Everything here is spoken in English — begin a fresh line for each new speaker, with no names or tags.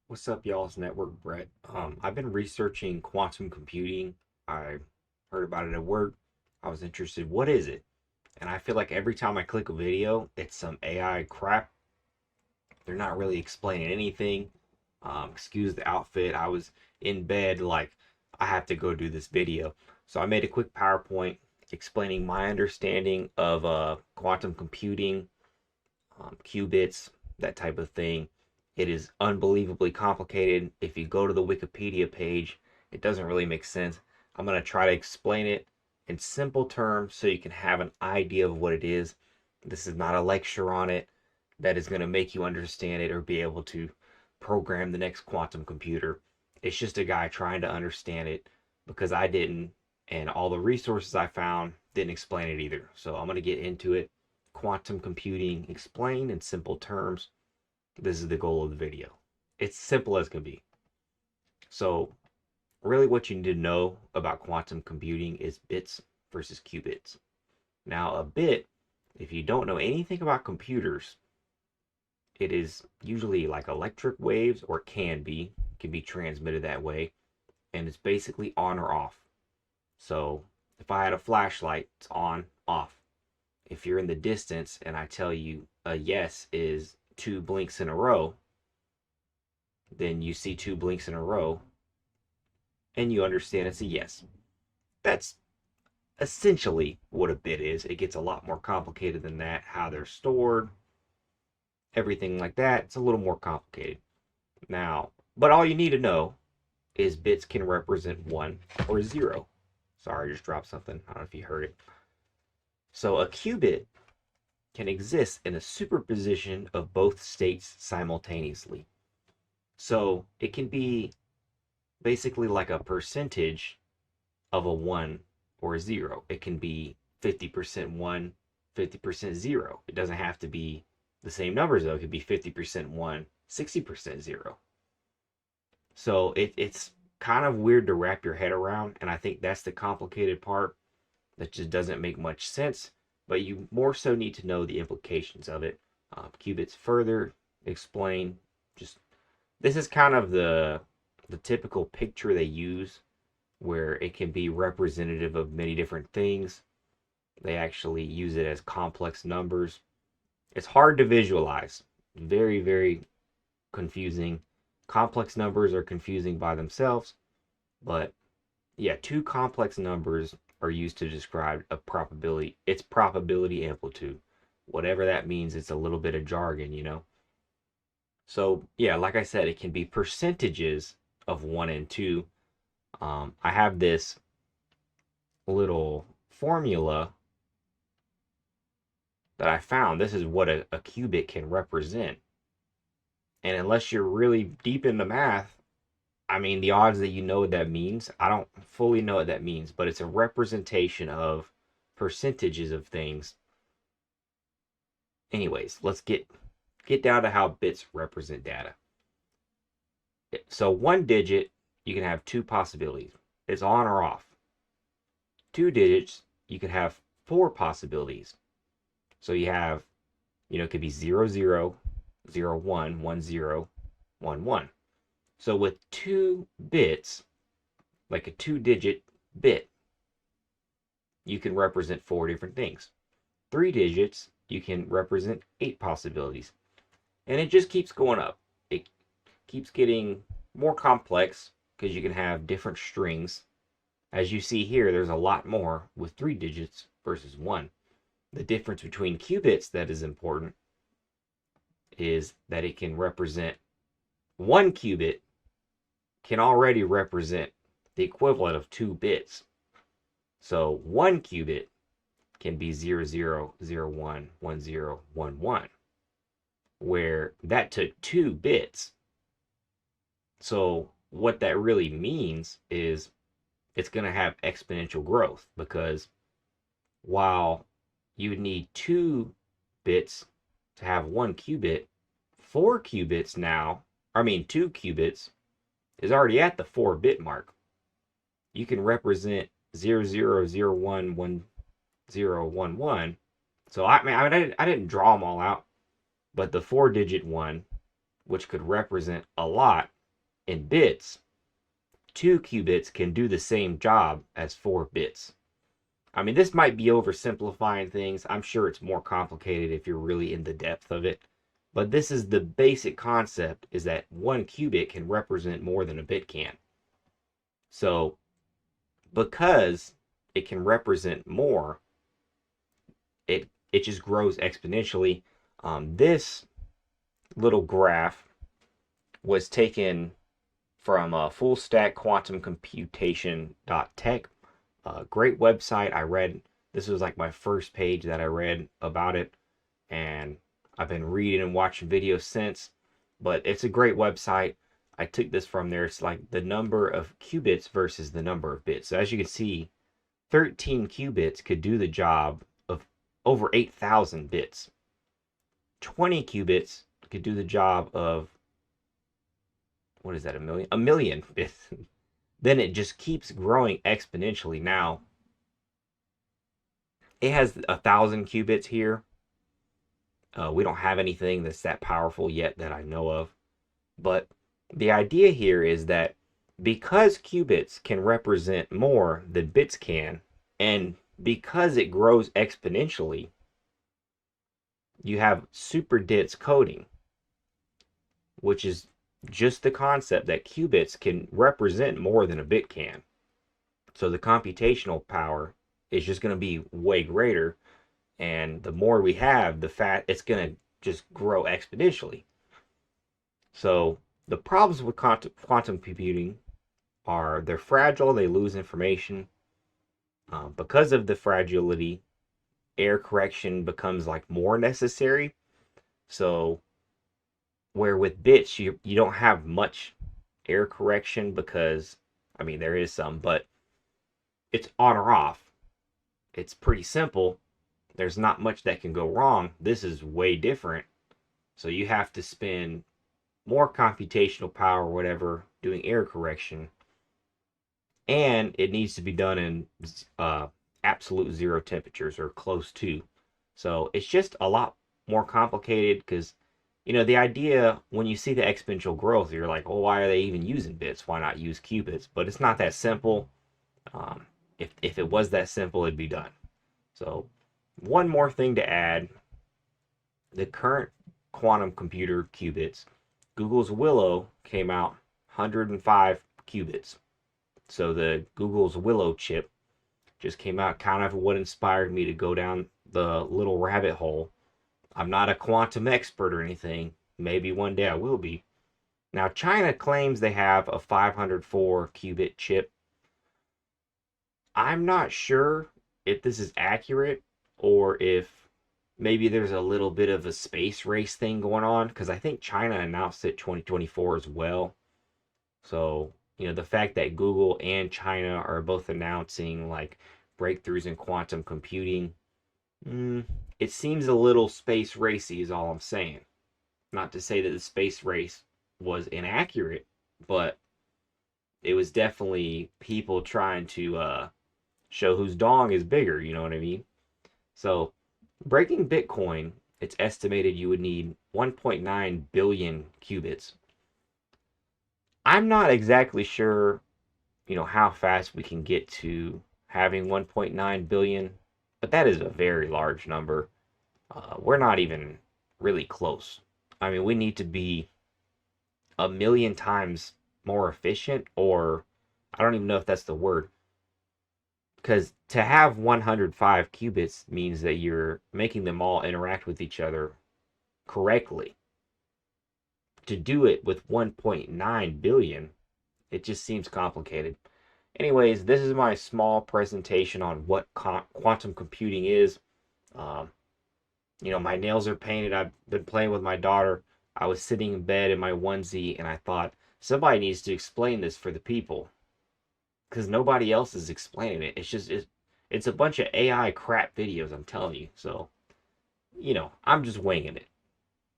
What's up, y'all? It's Network Brett. I've been researching quantum computing. I heard about it at work. I was interested. What is it? And I feel like every time I click a video, it's some AI crap. They're not really explaining anything. Excuse the outfit. I was in bed, like, I have to go do this video. So I made a quick PowerPoint explaining my understanding of quantum computing, qubits, that type of thing. It is unbelievably complicated. If you go to the Wikipedia page, it doesn't really make sense. I'm going to try to explain it in simple terms so you can have an idea of what it is. This is not a lecture on it that is going to make you understand it or be able to program the next quantum computer. It's just a guy trying to understand it because I didn't, and all the resources I found didn't explain it either. So I'm going to get into it. Quantum computing explained in simple terms. This is the goal of the video. It's simple as can be. So, really, what you need to know about quantum computing is bits versus qubits. Now, a bit, if you don't know anything about computers, it is usually like electric waves, or can be transmitted that way, and it's basically on or off. So, if I had a flashlight, it's on, off. If you're in the distance and I tell you a yes is two blinks in a row, then you see two blinks in a row and you understand it's a yes. That's essentially what a bit is. It gets a lot more complicated than that. How they're stored, everything like that. It's a little more complicated. Now, but all you need to know is bits can represent 1 or 0. Sorry, I just dropped something. I don't know if you heard it. So a qubit can exist in a superposition of both states simultaneously. So it can be basically like a percentage of a 1 or a 0. It can be 50% 1, 50% 0. It doesn't have to be the same numbers, though. It could be 50% 1, 60% 0. So it's kind of weird to wrap your head around, and I think that's the complicated part that just doesn't make much sense, but you more so need to know the implications of it. Qubits further explain just this is kind of the typical picture they use where it can be representative of many different things. They actually use it as complex numbers. It's hard to visualize. Very, very confusing. Complex numbers are confusing by themselves, but yeah, two complex numbers are used to describe a probability. It's probability amplitude. Whatever that means, it's a little bit of jargon. So, yeah, like I said, it can be percentages of 1 and 2. I have this little formula that I found. This is what a qubit can represent. And unless you're really deep in the math, I mean, the odds that you know what that means, I don't fully know what that means, but it's a representation of percentages of things. Anyways, let's get down to how bits represent data. So one digit, you can have two possibilities. It's on or off. Two digits, you can have four possibilities. So you have, it could be 0, 0, 0, 1, 1, 0, 1, 1. So with two bits, like a two-digit bit, you can represent four different things. Three digits, you can represent eight possibilities. And it just keeps going up. It keeps getting more complex because you can have different strings. As you see here, there's a lot more with three digits versus one. The difference between qubits that is important is that it can represent one qubit can already represent the equivalent of two bits. So one qubit can be 0, 0, 0, 1, 1, 0, 1, 1, where that took two bits. So what that really means is it's going to have exponential growth because while you would need two bits to have one qubit, four qubits now, two qubits is already at the 4-bit mark. You can represent 0, 0, 0, 1, 1, 0, 1, 1. So I didn't draw them all out, but the 4-digit one, which could represent a lot, in bits, 2 qubits can do the same job as 4 bits. I mean, this might be oversimplifying things. I'm sure it's more complicated if you're really in the depth of it. But this is the basic concept, is that 1 qubit can represent more than a bit can. So, because it can represent more, it just grows exponentially. This little graph was taken from Full Stack Quantum Computation.tech. Great website. I read, this was like my first page that I read about it, and I've been reading and watching videos since. But it's a great website. I took this from there. It's like the number of qubits versus the number of bits. So as you can see, 13 qubits could do the job of over 8,000 bits. 20 qubits could do the job of, what is that, a million? A million bits. Then it just keeps growing exponentially. Now, it has 1,000 qubits here. We don't have anything that's that powerful yet that I know of. But the idea here is that because qubits can represent more than bits can, and because it grows exponentially, you have super dense coding, which is just the concept that qubits can represent more than a bit can. So the computational power is just going to be way greater, and the more we have, it's going to just grow exponentially. So the problems with quantum computing are they're fragile, they lose information. Because of the fragility, error correction becomes like more necessary. So where with bits you don't have much error correction, because I mean there is some, but it's on or off. It's pretty simple. There's not much that can go wrong. This is way different. So you have to spend more computational power or whatever doing error correction, and it needs to be done in absolute zero temperatures or close to. So it's just a lot more complicated, because the idea when you see the exponential growth, you're like, well, why are they even using bits? Why not use qubits? But it's not that simple. If it was that simple, it'd be done. So one more thing to add, the current quantum computer qubits, Google's Willow came out 105 qubits. So the Google's Willow chip just came out, kind of what inspired me to go down the little rabbit hole. I'm not a quantum expert or anything. Maybe one day I will be. Now, China claims they have a 504 qubit chip. I'm not sure if this is accurate, or if maybe there's a little bit of a space race thing going on, because I think China announced it 2024 as well. So, the fact that Google and China are both announcing like breakthroughs in quantum computing, it seems a little space racy is all I'm saying. Not to say that the space race was inaccurate, but it was definitely people trying to show whose dong is bigger, you know what I mean? So, breaking Bitcoin, it's estimated you would need 1.9 billion qubits. I'm not exactly sure, how fast we can get to having 1.9 billion, but that is a very large number. We're not even really close. I mean, we need to be a million times more efficient, or I don't even know if that's the word. Because to have 105 qubits means that you're making them all interact with each other correctly. To do it with 1.9 billion, it just seems complicated. Anyways, this is my small presentation on what quantum computing is. My nails are painted. I've been playing with my daughter. I was sitting in bed in my onesie, and I thought, somebody needs to explain this for the people, because nobody else is explaining it. It's a bunch of AI crap videos, I'm telling you. So, I'm just winging it.